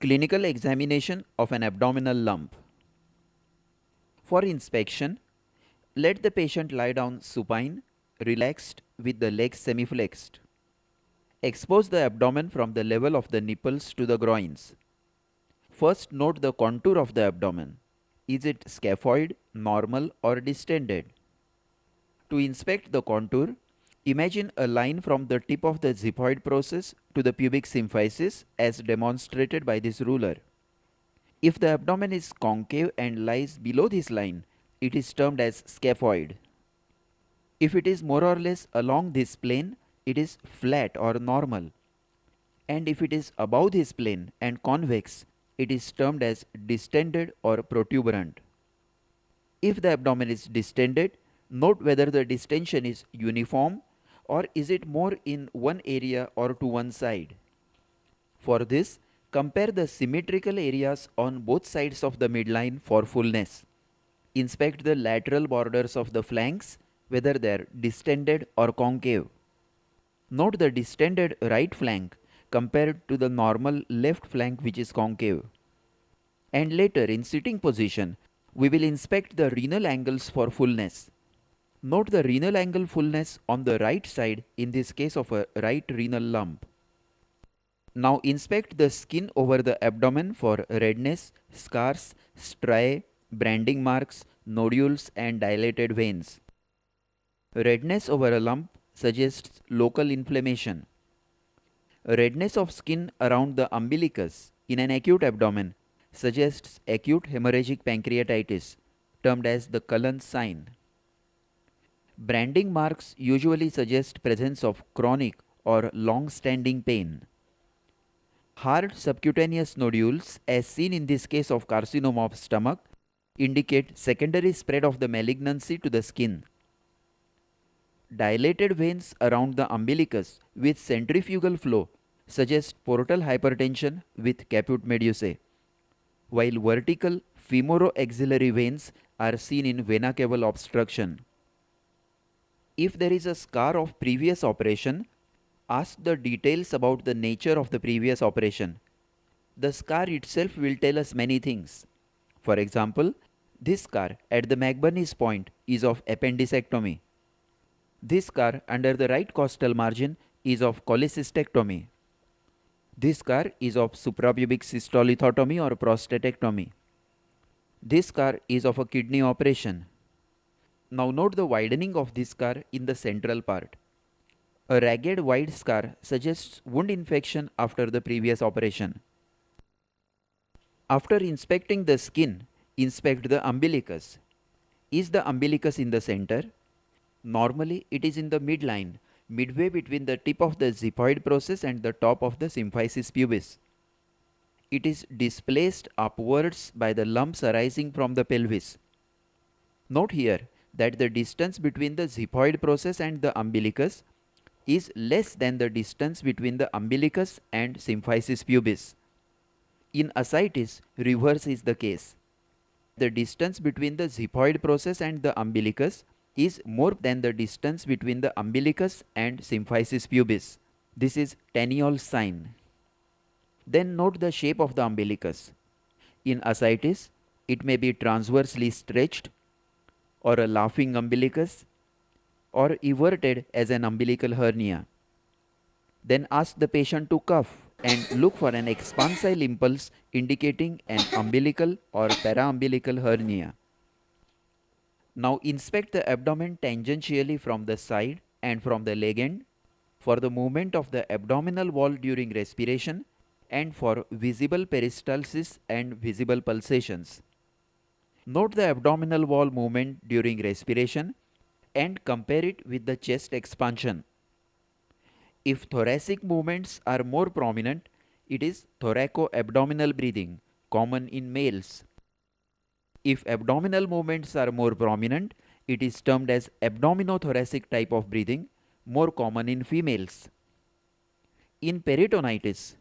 Clinical examination of an abdominal lump. For inspection, let the patient lie down supine, relaxed with the legs semiflexed. Expose the abdomen from the level of the nipples to the groins. First note the contour of the abdomen. Is it scaphoid, normal or distended? To inspect the contour, imagine a line from the tip of the xiphoid process to the pubic symphysis as demonstrated by this ruler. If the abdomen is concave and lies below this line, it is termed as scaphoid. If it is more or less along this plane, it is flat or normal. And if it is above this plane and convex, it is termed as distended or protuberant. If the abdomen is distended, note whether the distension is uniform or is it more in one area or to one side. For this, compare the symmetrical areas on both sides of the midline for fullness. Inspect the lateral borders of the flanks whether they are distended or concave. Note the distended right flank compared to the normal left flank which is concave. And later in sitting position, we will inspect the renal angles for fullness. Note the renal angle fullness on the right side in this case of a right renal lump. Now inspect the skin over the abdomen for redness, scars, striae, branding marks, nodules and dilated veins. Redness over a lump suggests local inflammation. Redness of skin around the umbilicus in an acute abdomen suggests acute hemorrhagic pancreatitis, termed as the Cullen's sign. Branding marks usually suggest presence of chronic or long-standing pain. Hard subcutaneous nodules, as seen in this case of carcinoma of stomach, indicate secondary spread of the malignancy to the skin. Dilated veins around the umbilicus with centrifugal flow suggest portal hypertension with caput medusae, while vertical femoroaxillary veins are seen in vena cava obstruction. If there is a scar of previous operation, ask the details about the nature of the previous operation. The scar itself will tell us many things. For example, this scar at the McBurney's point is of appendicectomy. This scar under the right costal margin is of cholecystectomy. This scar is of suprapubic cystolithotomy or prostatectomy. This scar is of a kidney operation. Now note the widening of this scar in the central part. A ragged wide scar suggests wound infection after the previous operation. After inspecting the skin, inspect the umbilicus. Is the umbilicus in the center? Normally, it is in the midline, midway between the tip of the xiphoid process and the top of the symphysis pubis. It is displaced upwards by the lumps arising from the pelvis. Note here that the distance between the xiphoid process and the umbilicus is less than the distance between the umbilicus and symphysis pubis. In ascites, reverse is the case. The distance between the xiphoid process and the umbilicus is more than the distance between the umbilicus and symphysis pubis. This is Tenniol's sign. Then note the shape of the umbilicus. In ascites, it may be transversely stretched, or a laughing umbilicus, or everted as an umbilical hernia. Then ask the patient to cough and look for an expansile impulse indicating an umbilical or paraumbilical hernia. Now inspect the abdomen tangentially from the side and from the leg end for the movement of the abdominal wall during respiration and for visible peristalsis and visible pulsations. Note the abdominal wall movement during respiration and compare it with the chest expansion. If thoracic movements are more prominent, it is thoraco-abdominal breathing, common in males. If abdominal movements are more prominent, it is termed as abdominothoracic type of breathing, more common in females. In peritonitis,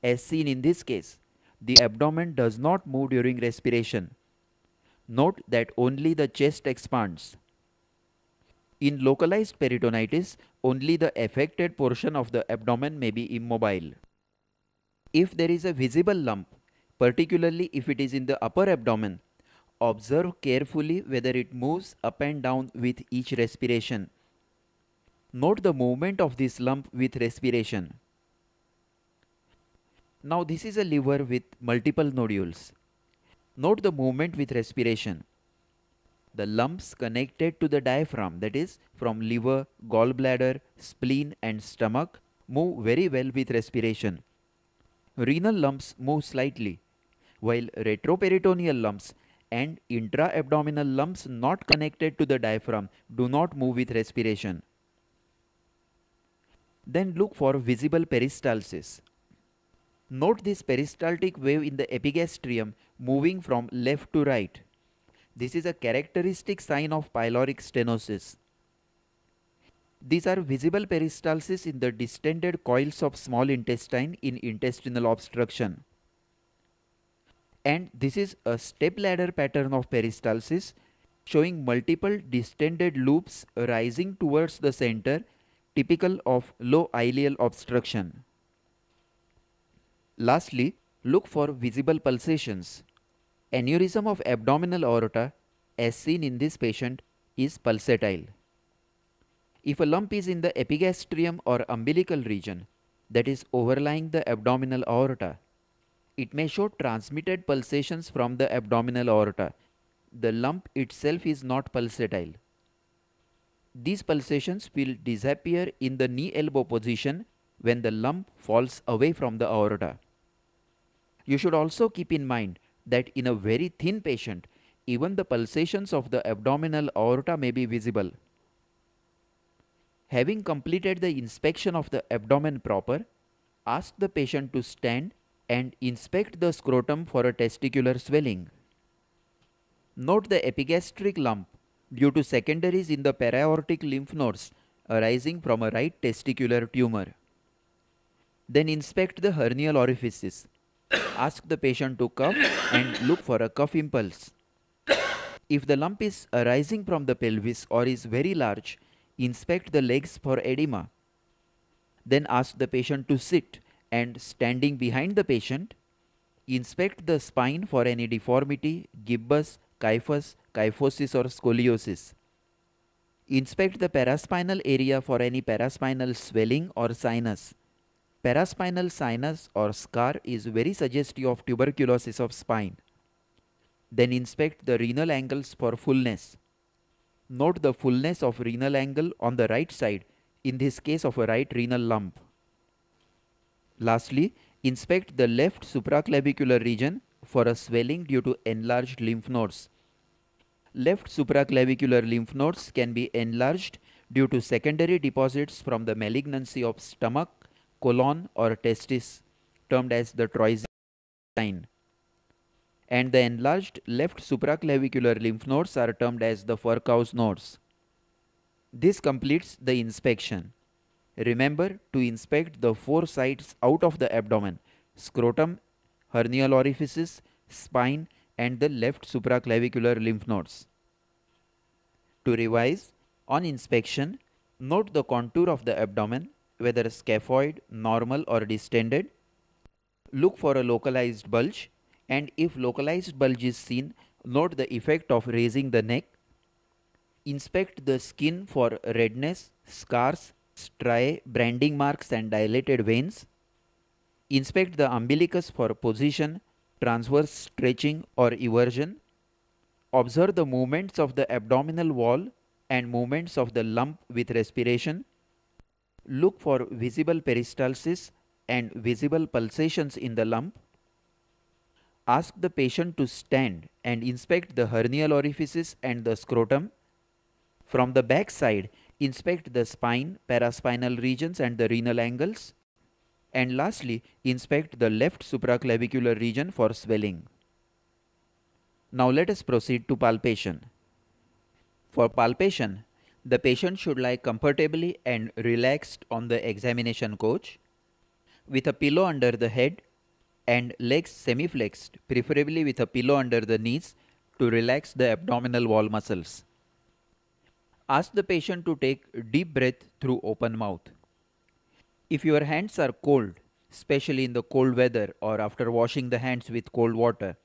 as seen in this case, the abdomen does not move during respiration. Note that only the chest expands. In localized peritonitis, only the affected portion of the abdomen may be immobile. If there is a visible lump, particularly if it is in the upper abdomen, observe carefully whether it moves up and down with each respiration. Note the movement of this lump with respiration. Now this is a liver with multiple nodules. Note the movement with respiration. The lumps connected to the diaphragm, that is from liver, gallbladder, spleen and stomach, move very well with respiration. Renal lumps move slightly, while retroperitoneal lumps and intra-abdominal lumps not connected to the diaphragm do not move with respiration. Then look for visible peristalsis. Note this peristaltic wave in the epigastrium moving from left to right. This is a characteristic sign of pyloric stenosis. These are visible peristalsis in the distended coils of small intestine in intestinal obstruction. And this is a step ladder pattern of peristalsis showing multiple distended loops rising towards the center, typical of low ileal obstruction. Lastly, look for visible pulsations. Aneurysm of abdominal aorta, as seen in this patient, is pulsatile. If a lump is in the epigastrium or umbilical region, that is overlying the abdominal aorta, it may show transmitted pulsations from the abdominal aorta. The lump itself is not pulsatile. These pulsations will disappear in the knee-elbow position when the lump falls away from the aorta. You should also keep in mind that in a very thin patient, even the pulsations of the abdominal aorta may be visible. Having completed the inspection of the abdomen proper, ask the patient to stand and inspect the scrotum for a testicular swelling. Note the epigastric lump due to secondaries in the para-aortic lymph nodes arising from a right testicular tumor. Then inspect the hernial orifices. Ask the patient to cough and look for a cough impulse. If the lump is arising from the pelvis or is very large, inspect the legs for edema. Then ask the patient to sit and, standing behind the patient, inspect the spine for any deformity, gibbus, kyphus, kyphosis or scoliosis. Inspect the paraspinal area for any paraspinal swelling or sinus. Paraspinal sinus or scar is very suggestive of tuberculosis of spine. Then inspect the renal angles for fullness. Note the fullness of renal angle on the right side, in this case of a right renal lump. Lastly, inspect the left supraclavicular region for a swelling due to enlarged lymph nodes. Left supraclavicular lymph nodes can be enlarged due to secondary deposits from the malignancy of stomach, colon or testis, termed as the Troisier sign. And the enlarged left supraclavicular lymph nodes are termed as the Furcow's nodes. This completes the inspection. Remember to inspect the 4 sides out of the abdomen: scrotum, hernial orifices, spine and the left supraclavicular lymph nodes. To revise, on inspection, note the contour of the abdomen, whether scaphoid, normal or distended. Look for a localized bulge, and if localized bulge is seen, note the effect of raising the neck. Inspect the skin for redness, scars, striae, branding marks and dilated veins. Inspect the umbilicus for position, transverse stretching or eversion. Observe the movements of the abdominal wall and movements of the lump with respiration. Look for visible peristalsis and visible pulsations in the lump. Ask the patient to stand and inspect the hernial orifices and the scrotum. From the back side, inspect the spine, paraspinal regions and the renal angles. And lastly, inspect the left supraclavicular region for swelling. Now let us proceed to palpation. For palpation, the patient should lie comfortably and relaxed on the examination couch with a pillow under the head and legs semi-flexed, preferably with a pillow under the knees to relax the abdominal wall muscles. Ask the patient to take deep breath through open mouth. If your hands are cold, especially in the cold weather or after washing the hands with cold water.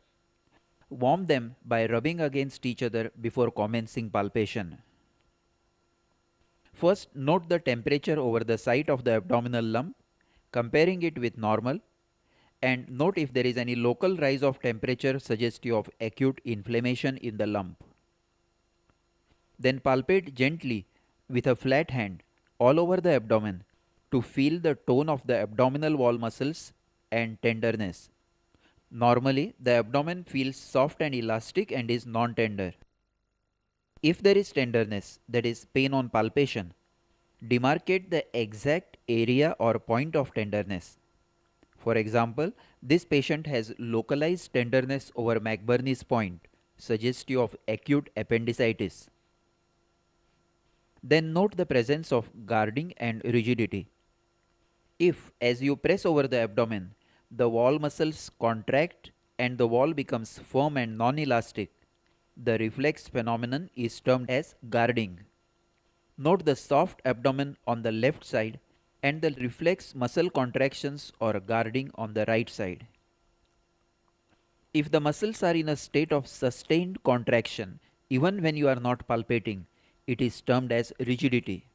Warm them by rubbing against each other before commencing palpation. First, note the temperature over the site of the abdominal lump, comparing it with normal, and note if there is any local rise of temperature suggestive of acute inflammation in the lump. Then palpate gently with a flat hand all over the abdomen to feel the tone of the abdominal wall muscles and tenderness. Normally, the abdomen feels soft and elastic and is non-tender. If there is tenderness, that is pain on palpation, demarcate the exact area or point of tenderness. For example, this patient has localized tenderness over McBurney's point, suggestive of acute appendicitis. Then note the presence of guarding and rigidity. If, as you press over the abdomen, the wall muscles contract and the wall becomes firm and non-elastic, the reflex phenomenon is termed as guarding. Note the soft abdomen on the left side and the reflex muscle contractions or guarding on the right side. If the muscles are in a state of sustained contraction, even when you are not palpating, it is termed as rigidity.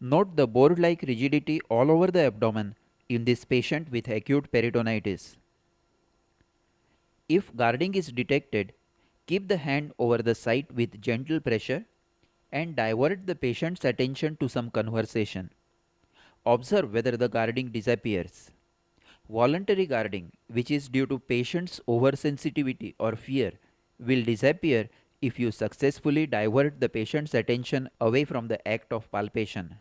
Note the board-like rigidity all over the abdomen in this patient with acute peritonitis. If guarding is detected, keep the hand over the site with gentle pressure and divert the patient's attention to some conversation. Observe whether the guarding disappears. Voluntary guarding, which is due to patient's oversensitivity or fear, will disappear if you successfully divert the patient's attention away from the act of palpation.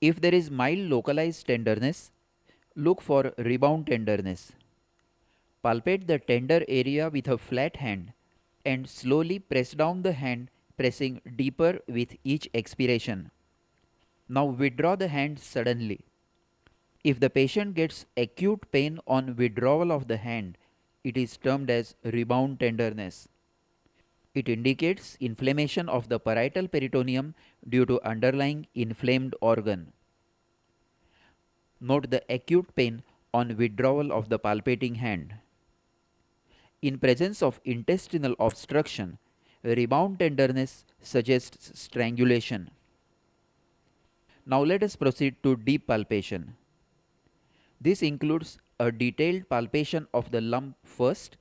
If there is mild localized tenderness, look for rebound tenderness. Palpate the tender area with a flat hand and slowly press down the hand, pressing deeper with each expiration. Now withdraw the hand suddenly. If the patient gets acute pain on withdrawal of the hand, it is termed as rebound tenderness. It indicates inflammation of the parietal peritoneum due to underlying inflamed organ. Note the acute pain on withdrawal of the palpating hand. In presence of intestinal obstruction, rebound tenderness suggests strangulation. Now let us proceed to deep palpation. This includes a detailed palpation of the lump first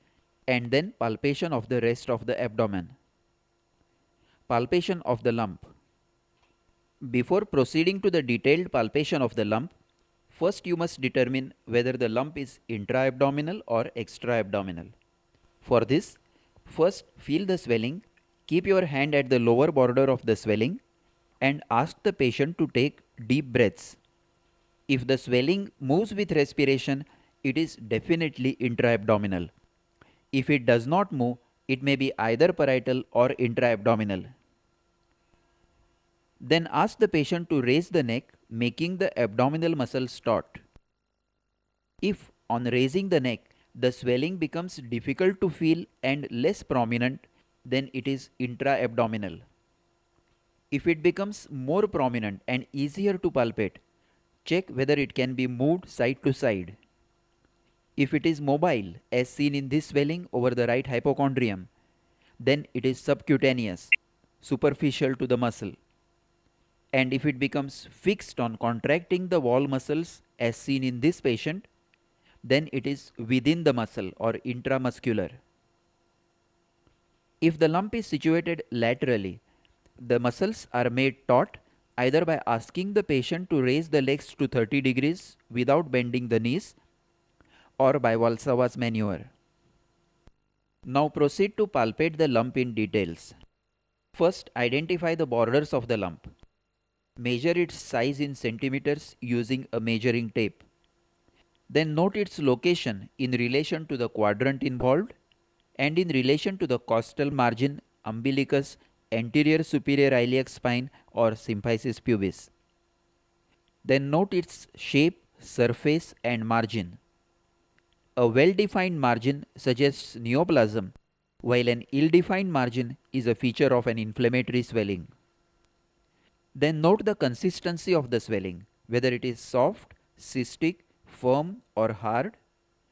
and then palpation of the rest of the abdomen. Palpation of the lump. Before proceeding to the detailed palpation of the lump, first you must determine whether the lump is intra-abdominal or extra-abdominal. For this, first feel the swelling, keep your hand at the lower border of the swelling and ask the patient to take deep breaths. If the swelling moves with respiration, it is definitely intra-abdominal. If it does not move, it may be either parietal or intra-abdominal. Then ask the patient to raise the neck, making the abdominal muscles taut. If, on raising the neck, the swelling becomes difficult to feel and less prominent, then it is intra-abdominal. If it becomes more prominent and easier to palpate, check whether it can be moved side to side. If it is mobile, as seen in this swelling over the right hypochondrium, then it is subcutaneous, superficial to the muscle. And if it becomes fixed on contracting the wall muscles, as seen in this patient, then it is within the muscle or intramuscular. If the lump is situated laterally, the muscles are made taut either by asking the patient to raise the legs to 30 degrees without bending the knees or by Valsalva's maneuver. Now proceed to palpate the lump in details. First, identify the borders of the lump. Measure its size in centimeters using a measuring tape. Then note its location in relation to the quadrant involved and in relation to the costal margin, umbilicus, anterior superior iliac spine or symphysis pubis. Then note its shape, surface and margin. A well-defined margin suggests neoplasm, while an ill-defined margin is a feature of an inflammatory swelling. Then note the consistency of the swelling, whether it is soft, cystic, firm or hard.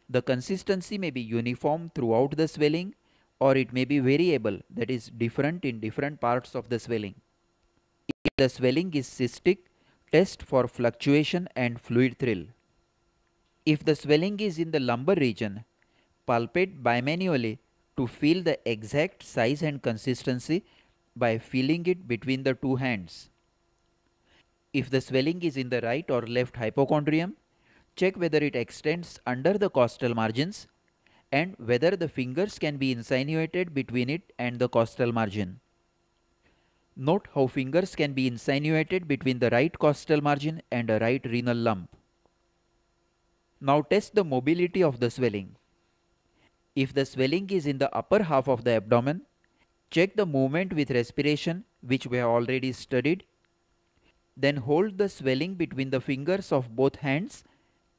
The consistency may be uniform throughout the swelling or it may be variable, that is different in different parts of the swelling. If the swelling is cystic, test for fluctuation and fluid thrill. If the swelling is in the lumbar region, palpate bimanually to feel the exact size and consistency by feeling it between the two hands. If the swelling is in the right or left hypochondrium, check whether it extends under the costal margins and whether the fingers can be insinuated between it and the costal margin. Note how fingers can be insinuated between the right costal margin and a right renal lump. Now test the mobility of the swelling. If the swelling is in the upper half of the abdomen, check the movement with respiration, which we have already studied. Then hold the swelling between the fingers of both hands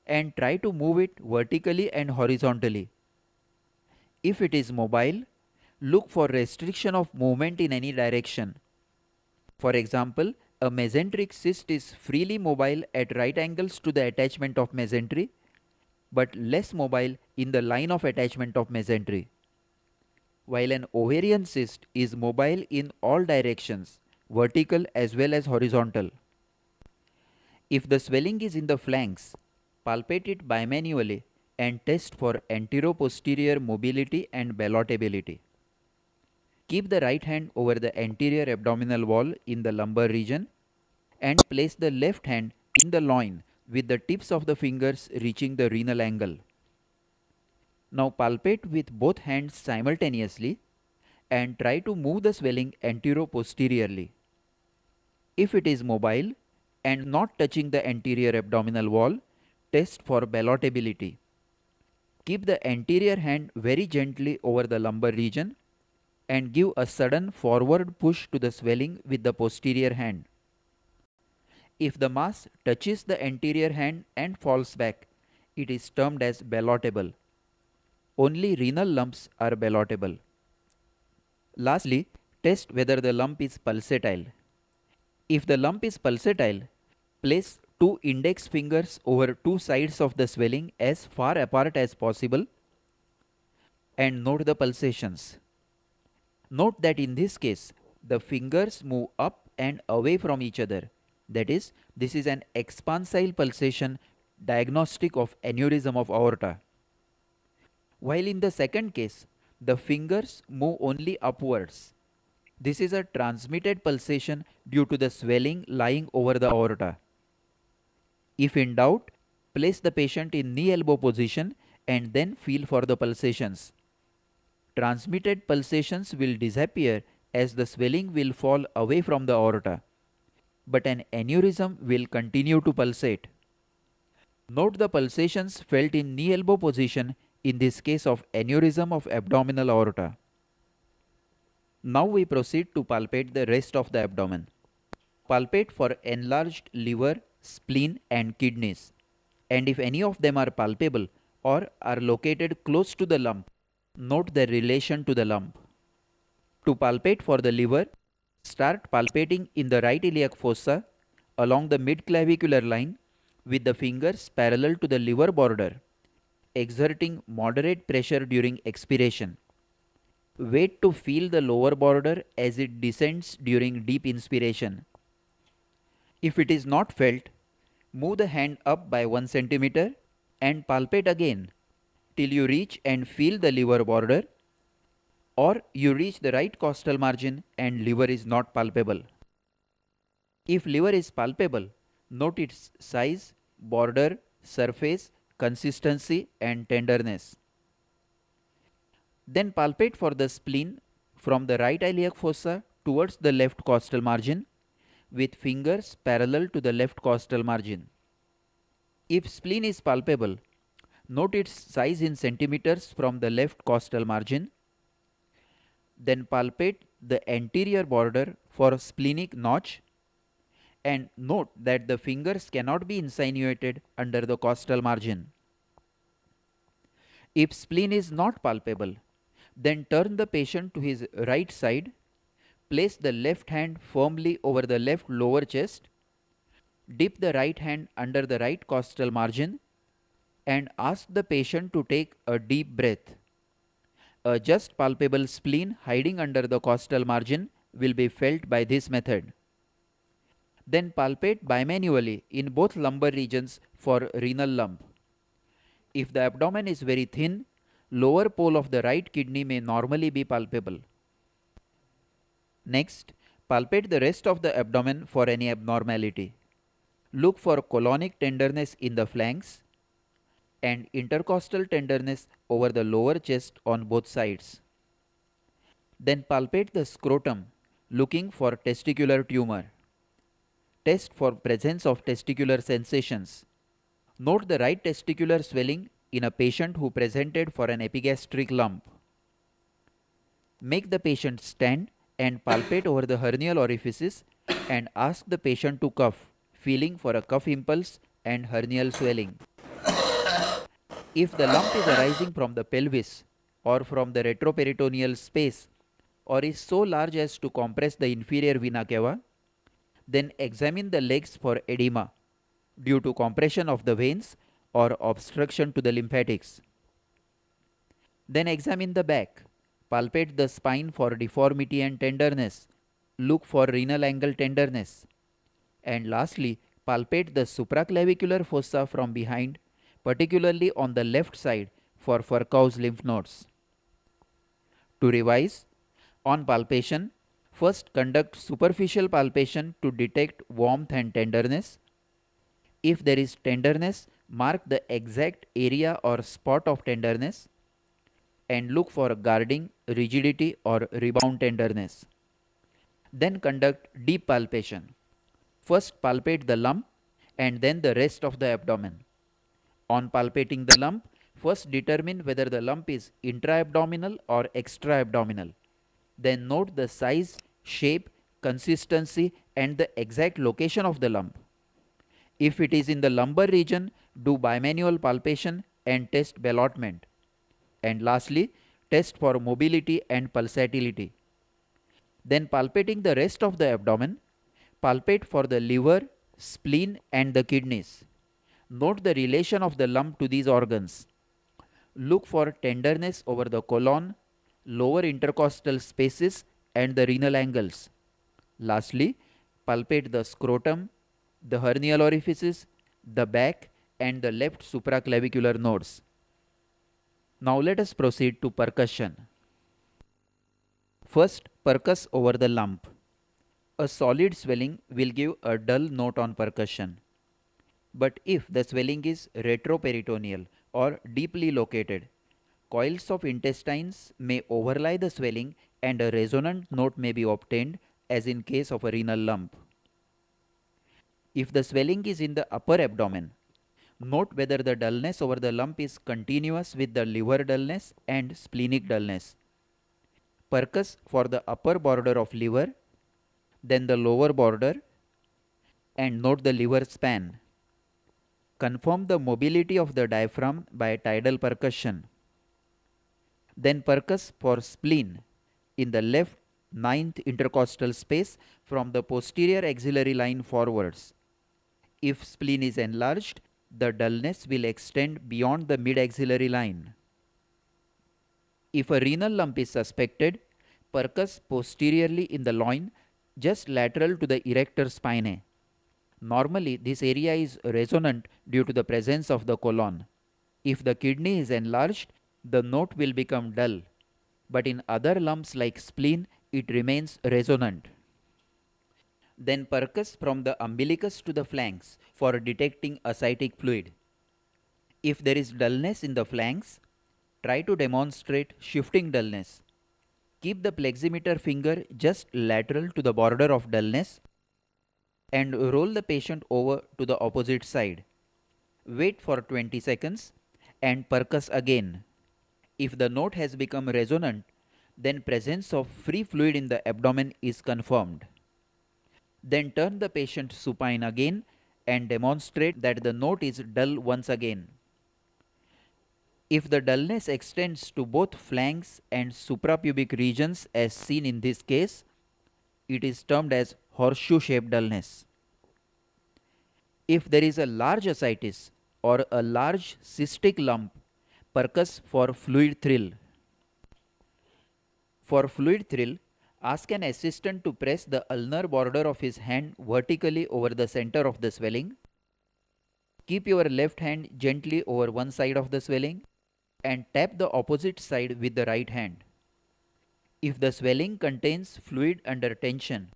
and try to move it vertically and horizontally. If it is mobile, look for restriction of movement in any direction. For example, a mesenteric cyst is freely mobile at right angles to the attachment of mesentery, but less mobile in the line of attachment of mesentery. While an ovarian cyst is mobile in all directions, vertical as well as horizontal. If the swelling is in the flanks, palpate it bimanually and test for anteroposterior mobility and ballotability. Keep the right hand over the anterior abdominal wall in the lumbar region and place the left hand in the loin with the tips of the fingers reaching the renal angle. Now palpate with both hands simultaneously and try to move the swelling anteroposteriorly. If it is mobile and not touching the anterior abdominal wall, test for ballotability. Keep the anterior hand very gently over the lumbar region and give a sudden forward push to the swelling with the posterior hand. If the mass touches the anterior hand and falls back, it is termed as ballotable. Only renal lumps are ballotable. Lastly, test whether the lump is pulsatile. If the lump is pulsatile, place two index fingers over two sides of the swelling as far apart as possible and note the pulsations. Note that in this case, the fingers move up and away from each other. That is, this is an expansile pulsation diagnostic of aneurysm of aorta. While in the second case, the fingers move only upwards. This is a transmitted pulsation due to the swelling lying over the aorta. If in doubt, place the patient in knee elbow position and then feel for the pulsations. Transmitted pulsations will disappear as the swelling will fall away from the aorta, but an aneurysm will continue to pulsate. Note the pulsations felt in knee elbow position in this case of aneurysm of abdominal aorta. Now we proceed to palpate the rest of the abdomen. Palpate for enlarged liver, spleen and kidneys, and if any of them are palpable or are located close to the lump, note their relation to the lump. To palpate for the liver, start palpating in the right iliac fossa along the midclavicular line with the fingers parallel to the liver border, exerting moderate pressure during expiration. Wait to feel the lower border as it descends during deep inspiration. If it is not felt, move the hand up by 1 centimeter and palpate again till you reach and feel the liver border, or you reach the right costal margin and liver is not palpable. If liver is palpable, note its size, border, surface, consistency and tenderness. Then palpate for the spleen from the right iliac fossa towards the left costal margin with fingers parallel to the left costal margin. If spleen is palpable, note its size in centimeters from the left costal margin. Then palpate the anterior border for splenic notch and note that the fingers cannot be insinuated under the costal margin. If spleen is not palpable, then turn the patient to his right side, place the left hand firmly over the left lower chest, Dip the right hand under the right costal margin and ask the patient to take a deep breath. A just palpable spleen hiding under the costal margin will be felt by this method. Then palpate bimanually in both lumbar regions for renal lump. If the abdomen is very thin, lower pole of the right kidney may normally be palpable. Next, palpate the rest of the abdomen for any abnormality. Look for colonic tenderness in the flanks and intercostal tenderness over the lower chest on both sides. Then palpate the scrotum, looking for testicular tumor. Test for presence of testicular sensations. Note the right testicular swelling in a patient who presented for an epigastric lump. Make the patient stand and palpate over the hernial orifices and ask the patient to cough, feeling for a cough impulse and hernial swelling. If the lump is arising from the pelvis or from the retroperitoneal space or is so large as to compress the inferior vena cava, then examine the legs for edema due to compression of the veins or obstruction to the lymphatics. Then examine the back. Palpate the spine for deformity and tenderness. Look for renal angle tenderness. And lastly, palpate the supraclavicular fossa from behind, particularly on the left side for Furchow's lymph nodes. To revise, on palpation, first conduct superficial palpation to detect warmth and tenderness. If there is tenderness, mark the exact area or spot of tenderness and look for guarding, rigidity or rebound tenderness. Then conduct deep palpation. First palpate the lump and then the rest of the abdomen. On palpating the lump, first determine whether the lump is intra-abdominal or extra-abdominal. Then note the size, shape, consistency and the exact location of the lump. If it is in the lumbar region, do bimanual palpation and test ballottement. And lastly, test for mobility and pulsatility. Then palpating the rest of the abdomen, palpate for the liver, spleen and the kidneys. Note the relation of the lump to these organs. Look for tenderness over the colon, lower intercostal spaces and the renal angles. Lastly, palpate the scrotum, the hernial orifices, the back and the left supraclavicular nodes. Now let us proceed to percussion. First, percuss over the lump. A solid swelling will give a dull note on percussion. But if the swelling is retroperitoneal or deeply located, coils of intestines may overlie the swelling and a resonant note may be obtained, as in case of a renal lump. If the swelling is in the upper abdomen, note whether the dullness over the lump is continuous with the liver dullness and splenic dullness. Percuss for the upper border of liver, then the lower border, and note the liver span. Confirm the mobility of the diaphragm by tidal percussion. Then percuss for spleen in the left ninth intercostal space from the posterior axillary line forwards. If spleen is enlarged, the dullness will extend beyond the mid-axillary line. If a renal lump is suspected, percuss posteriorly in the loin, just lateral to the erector spinae. Normally, this area is resonant due to the presence of the colon. If the kidney is enlarged, the note will become dull, but in other lumps like spleen, it remains resonant. Then percuss from the umbilicus to the flanks for detecting ascitic fluid. If there is dullness in the flanks, try to demonstrate shifting dullness. Keep the pleximeter finger just lateral to the border of dullness and roll the patient over to the opposite side. Wait for 20 seconds and percuss again. If the note has become resonant, then presence of free fluid in the abdomen is confirmed. Then turn the patient supine again and demonstrate that the note is dull once again. If the dullness extends to both flanks and suprapubic regions as seen in this case, it is termed as horseshoe shaped dullness. If there is a large ascites or a large cystic lump, percuss for fluid thrill. For fluid thrill, ask an assistant to press the ulnar border of his hand vertically over the center of the swelling. Keep your left hand gently over one side of the swelling and tap the opposite side with the right hand. If the swelling contains fluid under tension,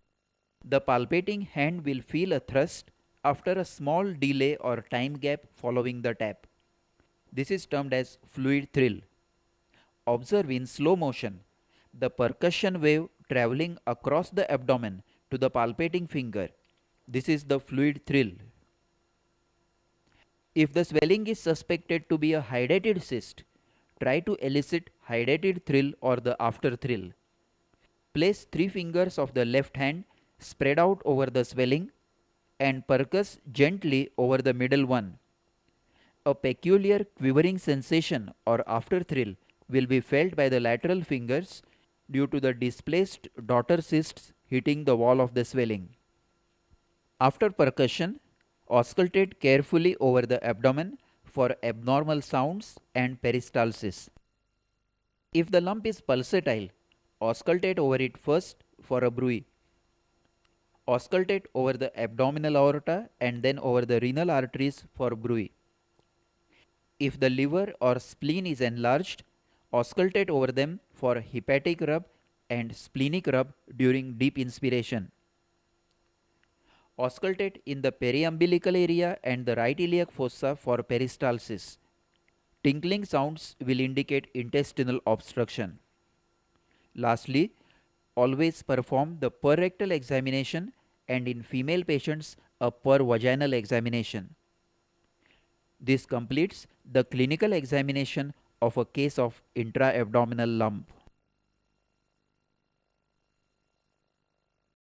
the palpating hand will feel a thrust after a small delay or time gap following the tap. This is termed as fluid thrill. Observe in slow motion the percussion wave traveling across the abdomen to the palpating finger. This is the fluid thrill. If the swelling is suspected to be a hydatid cyst, try to elicit hydatid thrill or the after thrill. Place 3 fingers of the left hand spread out over the swelling and percuss gently over the middle one. A peculiar quivering sensation or after thrill will be felt by the lateral fingers due to the displaced daughter cysts hitting the wall of the swelling. After percussion, auscultate carefully over the abdomen for abnormal sounds and peristalsis. If the lump is pulsatile, auscultate over it first for a bruit. Auscultate over the abdominal aorta and then over the renal arteries for bruit. If the liver or spleen is enlarged, auscultate over them for hepatic rub and splenic rub during deep inspiration. Auscultate in the periumbilical area and the right iliac fossa for peristalsis. Tinkling sounds will indicate intestinal obstruction. Lastly, always perform the perrectal examination and in female patients a pervaginal examination. This completes the clinical examination of a case of intra-abdominal lump.